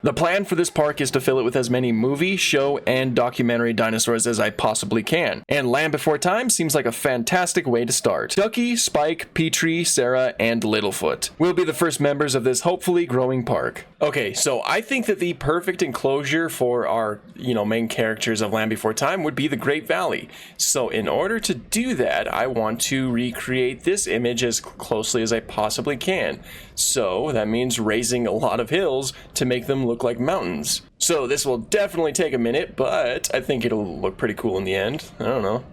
The plan for this park is to fill it with as many movie, show, and documentary dinosaurs as I possibly can, and Land Before Time seems like a fantastic way to start. Ducky, Spike, Petrie, Sarah, and Littlefoot will be the first members of this hopefully growing park. Okay, so I think that the perfect enclosure for our, main characters of Land Before Time would be the Great Valley. So in order to do that, I want to recreate this image as closely as I possibly can. So that means raising a lot of hills to make them look like mountains. So this will definitely take a minute, but I think it'll look pretty cool in the end. I don't know.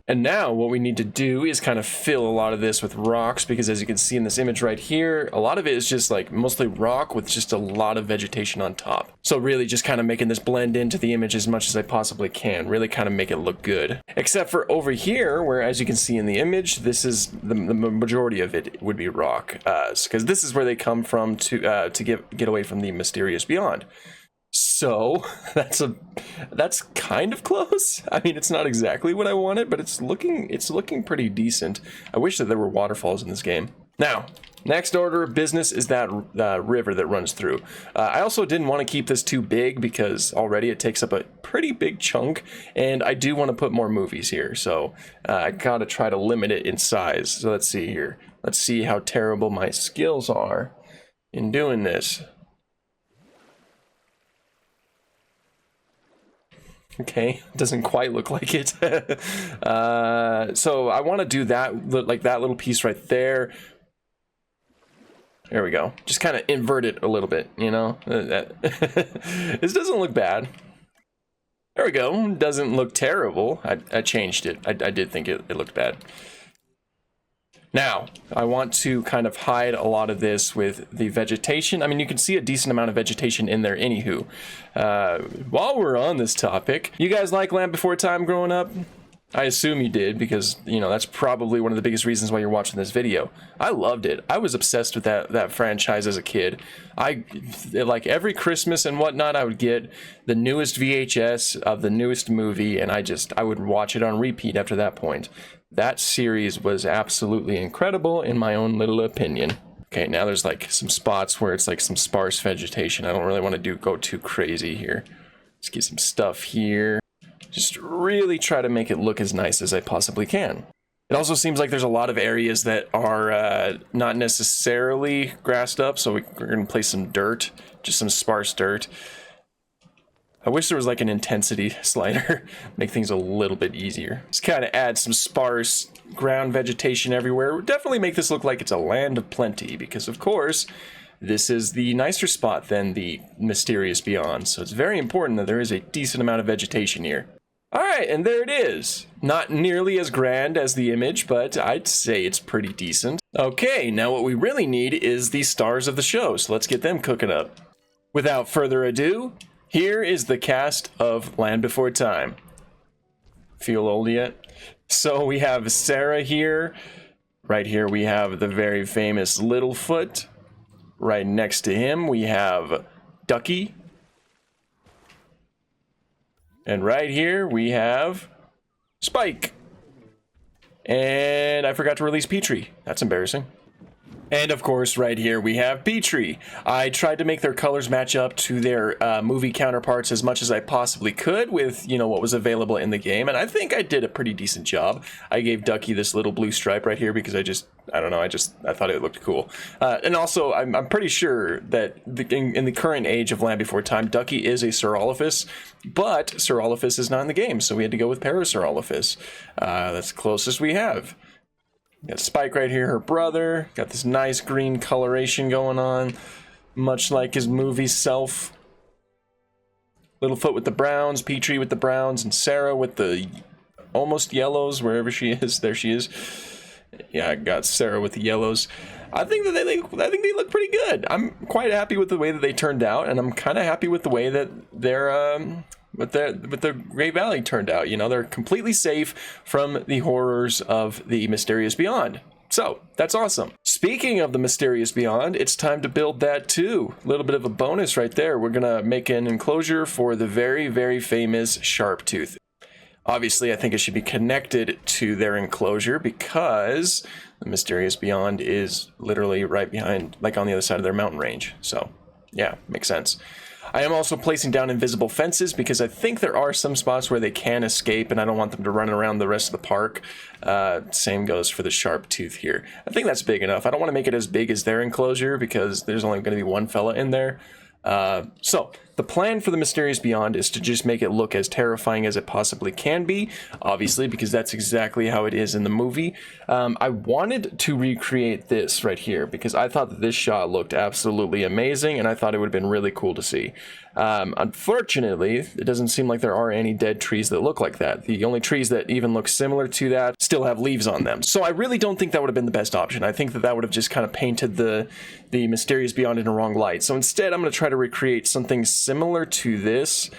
And now what we need to do is kind of fill a lot of this with rocks, because as you can see in this image right here, a lot of it is just like mostly rock with just a lot of vegetation on top. So really just kind of making this blend into the image as much as I possibly can, really kind of make it look good. Except for over here, where as you can see in the image, this is the majority of it would be rock, because this is where they come from to get away from the mysterious beyond. So that's kind of close. I mean, it's not exactly what I wanted, but it's looking pretty decent. I wish that there were waterfalls in this game. Now, next order of business is that river that runs through. I also didn't want to keep this too big because already it takes up a pretty big chunk, and I do want to put more movies here, so I gotta try to limit it in size. So let's see here. Let's see how terrible my skills are in doing this. Okay, doesn't quite look like it. So I want to do that, like that little piece right there. There we go. Just kind of invert it a little bit, This doesn't look bad. There we go. Doesn't look terrible. I changed it. I did think it looked bad. Now, I want to kind of hide a lot of this with the vegetation. I mean, you can see a decent amount of vegetation in there anywho. While we're on this topic, you guys like Land Before Time growing up? I assume you did, because, that's probably one of the biggest reasons why you're watching this video. I loved it. I was obsessed with that franchise as a kid. Like every Christmas and whatnot, I would get the newest VHS of the newest movie, and I would watch it on repeat after that point. That series was absolutely incredible in my own little opinion. Okay, now there's like some spots where it's like some sparse vegetation. I don't really want to go too crazy here. Let's get some stuff here. Just really try to make it look as nice as I possibly can. It also seems like there's a lot of areas that are not necessarily grassed up, so we're going to place some dirt, just some sparse dirt. I wish there was like an intensity slider, make things a little bit easier. Just kind of add some sparse ground vegetation everywhere. It would definitely make this look like it's a land of plenty, because of course, this is the nicer spot than the mysterious beyond. So it's very important that there is a decent amount of vegetation here. All right, and there it is. Not nearly as grand as the image, but I'd say it's pretty decent. Okay, now what we really need is the stars of the show, so let's get them cooking up. Without further ado, here is the cast of Land Before Time. Feel old yet? So we have Sarah here. Right here we have the very famous Littlefoot. Right next to him we have Ducky. And right here we have Spike. And I forgot to release Petrie. That's embarrassing. And of course, right here we have Petrie. I tried to make their colors match up to their movie counterparts as much as I possibly could with, what was available in the game, and I think I did a pretty decent job. I gave Ducky this little blue stripe right here because I thought it looked cool. And also, I'm pretty sure that in the current age of Land Before Time, Ducky is a Saurolophus, but Saurolophus is not in the game, so we had to go with Parasaurolophus. That's the closest we have. Got Spike right here, her brother. Got this nice green coloration going on, much like his movie self. Littlefoot with the browns, Petrie with the browns, and Sarah with the almost yellows, wherever she is. There she is. Yeah, I got Sarah with the yellows. I think they look pretty good. I'm quite happy with the way that they turned out, and I'm kind of happy with the way that the Great Valley turned out. They're completely safe from the horrors of the mysterious beyond. So that's awesome. Speaking of the mysterious beyond, it's time to build that too. A little bit of a bonus right there. We're gonna make an enclosure for the very, very famous Sharptooth. Obviously, I think it should be connected to their enclosure because the Mysterious Beyond is literally right behind, like on the other side of their mountain range. So, yeah, makes sense. I am also placing down invisible fences because I think there are some spots where they can escape and I don't want them to run around the rest of the park. Same goes for the sharp tooth here. I think that's big enough. I don't want to make it as big as their enclosure because there's only going to be one fella in there. So the plan for the Mysterious Beyond is to just make it look as terrifying as it possibly can be, obviously, because that's exactly how it is in the movie. I wanted to recreate this right here because I thought that this shot looked absolutely amazing and I thought it would have been really cool to see. Unfortunately, it doesn't seem like there are any dead trees that look like that. The only trees that even look similar to that still have leaves on them. So I really don't think that would have been the best option. I think that that would have just kind of painted the Mysterious Beyond in a wrong light. So instead, I'm going to try to recreate something similar to this.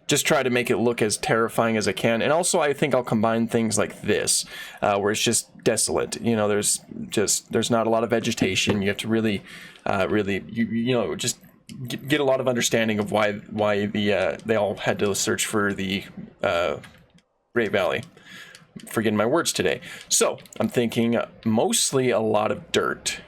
Just try to make it look as terrifying as I can. And also, I think I'll combine things like this, where it's just desolate. You know, there's not a lot of vegetation. You have to really, just get a lot of understanding of why they all had to search for the Great Valley. I'm forgetting my words today. So I'm thinking mostly a lot of dirt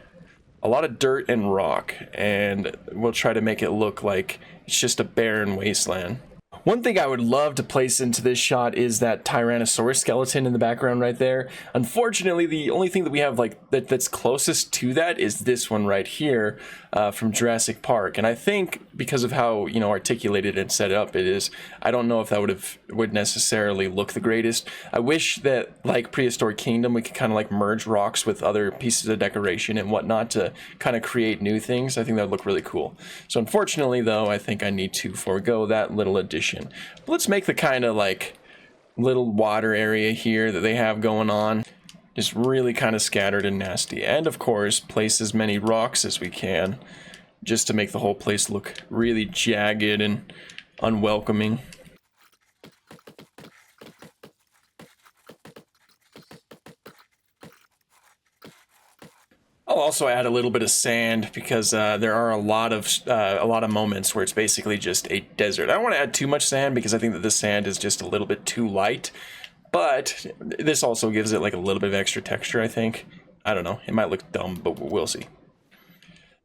and rock, and we'll try to make it look like it's just a barren wasteland. One thing I would love to place into this shot is that Tyrannosaurus skeleton in the background right there. Unfortunately, the only thing that we have like that's closest to that is this one right here from Jurassic Park. And I think because of how, you know, articulated and set up it is, I don't know if that would necessarily look the greatest. I wish that, like Prehistoric Kingdom, we could kind of like merge rocks with other pieces of decoration and whatnot to kind of create new things. I think that would look really cool. So unfortunately, though, I think I need to forego that little addition. But let's make the kind of like little water area here that they have going on just really kind of scattered and nasty. And of course, place as many rocks as we can just to make the whole place look really jagged and unwelcoming. I'll also add a little bit of sand because there are a lot of moments where it's basically just a desert. I don't want to add too much sand because I think that the sand is just a little bit too light, but this also gives it like a little bit of extra texture, I think. I don't know. It might look dumb, but we'll see.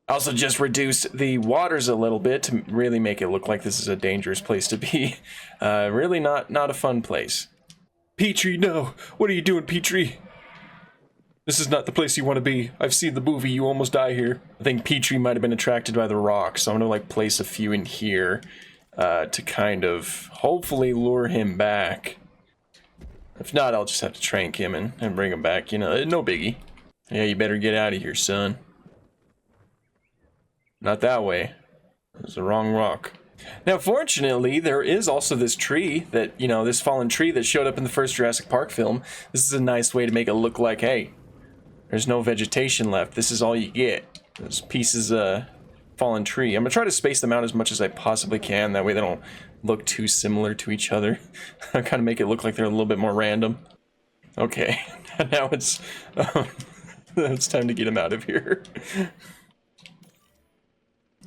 I also just reduce the waters a little bit to really make it look like this is a dangerous place to be. Really not a fun place. Petrie, no! What are you doing, Petrie? This is not the place you want to be. I've seen the movie, you almost die here. I think Petrie might have been attracted by the rocks, so I'm gonna like place a few in here to kind of hopefully lure him back. If not, I'll just have to trank him and bring him back, you know, no biggie. Yeah, you better get out of here, son. Not that way. That's the wrong rock. Now, fortunately, there is also this tree that, you know, this fallen tree that showed up in the first Jurassic Park film. This is a nice way to make it look like, hey, there's no vegetation left. This is all you get. Those pieces of fallen tree. I'm gonna try to space them out as much as I possibly can. That way they don't look too similar to each other. I kind of make it look like they're a little bit more random. Okay, now it's time to get him out of here.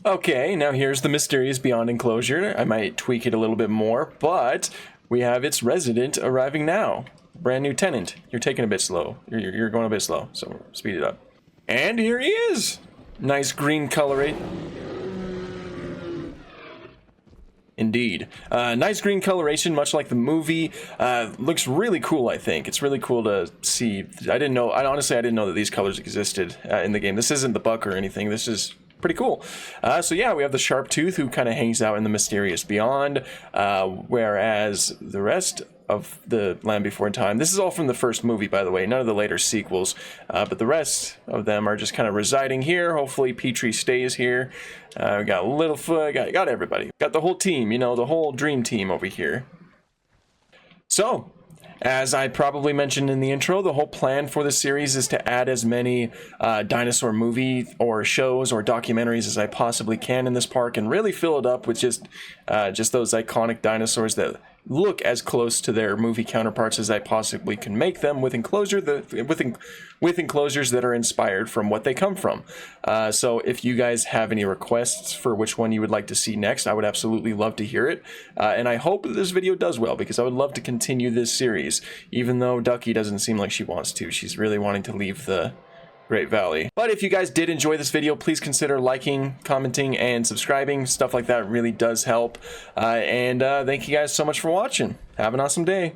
Okay, now here's the Mysterious Beyond enclosure. I might tweak it a little bit more, but we have its resident arriving now. Brand new tenant. You're taking a bit slow. You're going a bit slow, so speed it up. And here he is. Nice green coloration. Indeed. Nice green coloration, much like the movie. Looks really cool, I think. It's really cool to see. Honestly, I didn't know that these colors existed in the game. This isn't the buck or anything. This is pretty cool. So yeah, we have the sharp tooth who kind of hangs out in the Mysterious Beyond, whereas the rest of the Land Before Time, this is all from the first movie, by the way, none of the later sequels, but the rest of them are just kind of residing here. Hopefully Petrie stays here. We got Littlefoot, got everybody, got the whole team, you know, the whole dream team over here. So as I probably mentioned in the intro, the whole plan for the series is to add as many dinosaur movie or shows or documentaries as I possibly can in this park and really fill it up with just those iconic dinosaurs that look as close to their movie counterparts as I possibly can make them, with enclosures that are inspired from what they come from. So if you guys have any requests for which one you would like to see next, I would absolutely love to hear it. And I hope that this video does well, because I would love to continue this series, even though Ducky doesn't seem like she wants to. She's really wanting to leave the Great Valley. But if you guys did enjoy this video, please consider liking, commenting, and subscribing. Stuff like that really does help. And thank you guys so much for watching. Have an awesome day.